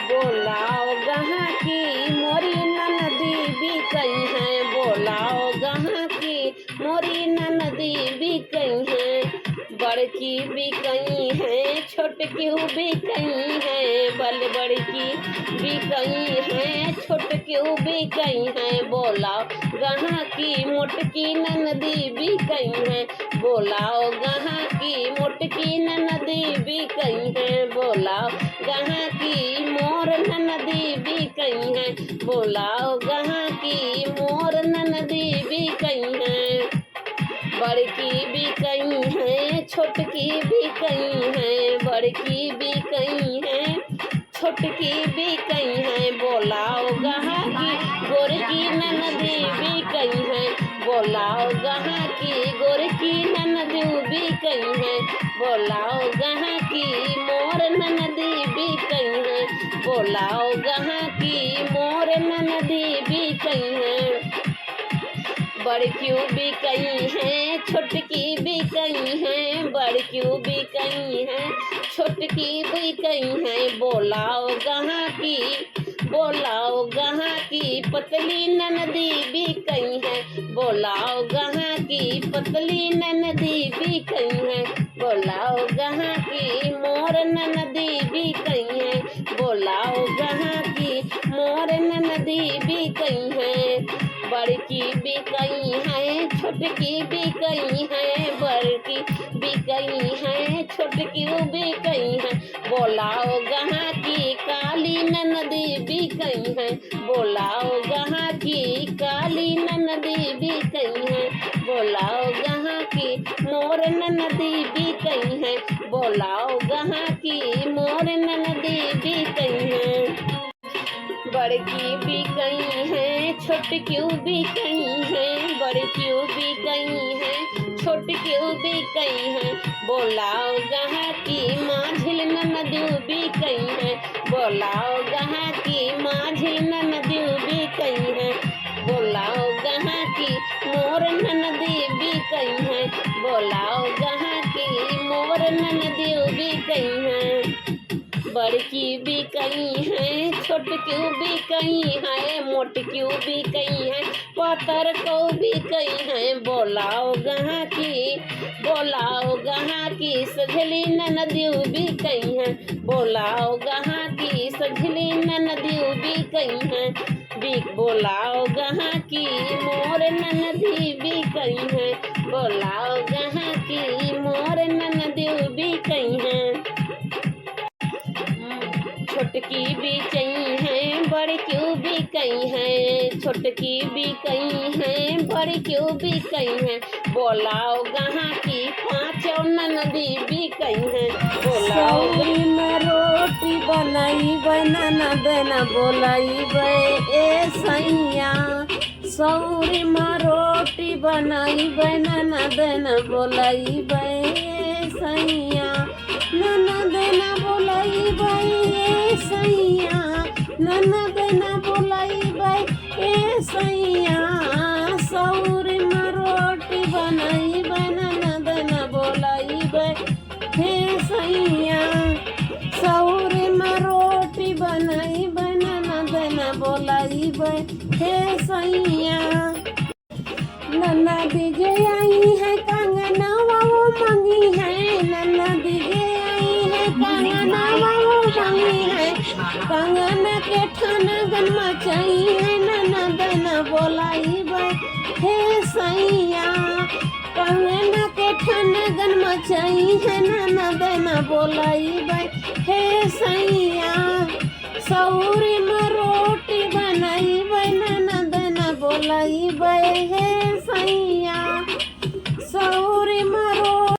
बोलाओ गहाँ की मोरी ननदी बिकई है, बोलाओ गहाँ की मोरी ननदी बिकई है। बड़की बिकई है छोटकी बिकई है, बल बड़की बिकई है छोटकी बिकई है। बोलाओ गहाँ की मोटकी ननदी बिकई है, बोलाओ गहाँ की मोटकी ननदी बिकई है। बोलाओ गहाँ की मोर ननदी बिकई है, बोलाओ गहाँ की मोर ननदी बिकई है। बड़की बिकई है छोटकी बिकई है, बड़की बिकई है छोटकी बिकई है। बोलाओ गहाँ की गोरकी ननदी बिकई है, बोलाओ गहाँ की गोरकी ननदी बिकई है। बोलाओ गहाँ की मोर ननदी बिकई है, बोलाओ गहाँ की मोर ननदी बिकई है। बड़क्यू बिकई है छोटकी बिकई है, बड़क्यू बिकई है छोटकी बिकई है। बोलाओ गहाँ की, बोलाओ गहाँ की पतली ननदी बिकई है, बोलाओ गहाँ की पतली ननदी बिकई है। बोलाओ गहाँ की मोर ननदी बिकई है, बोलाओ गहाँ की मोर ननदी बिकई है। बड़की बिकई है छोटकी बिकई है, बड़की बिकई है छोटकी बिकई है। बोलाओ गहाँ की काली ननदी बिकई है, बोलाओ गहाँ की काली ननदी बिकई है। बोलाओ गहाँ की मोर ननदी बिकई है, बोलाओ गहाँ की मोर ननदी बिकई है। बड़की बिकई है छोटकी बिकई है, बड़की बिकई है छोटकी बिकई है। बोलाओ गहाँ की माझिल ननदी बिकई है, बोलाओ गहाँ की माझिल ननदी बिकई है। बोलाओ गहाँ की मोर ननदी बिकई है, बोलाओ गहाँ की मोर ननदी बिकई है। बड़की बिकई है छोटकी बिकई है, मोटकी बिकई है पतर को बिकई है। बोलाओ गहाँ की, बोलाओ गहाँ की सझली ननदी बिकई है, बोलाओ गहाँ की सझली ननदी बिकई है। बोलाओ गहाँ की मोर ननदी बिकई है, बोलाओ गहाँ की मोर ननदी बिकई है। छोटकी बिकई है बड़की बिकई है, छोटकी बिकई है बड़की बिकई है। बोलाओ गहाँ की पाँचों ननदी बिकई है, बोलाओ में रोटी बनाई बनना देना बोलाई ए सैया। सौरी में रोटी बनाई बनना देना बोलाई ए सैया। नना देना बोलाई ए सैया, नना देना बोलाई ए सैया। सौरी में रोटी बनाई बनना देना बोलाई हे सैया। सौरी में रोटी बनाई बनना देना बोलाई हे सैया। नन्ना दीजे आई है कंगना वो मंगी है, नन्ना दीजे आई है कंगना वो मंगी है। कंगना के ठाना गनमा चाहिए नन्ना देना बोलाई हे सैया। कंगना के ठाना गनमा चाहिए नन्ना देना बोलाई हे सैया। सौरी में रोटी बनाई नन्ना देना बोलाई हे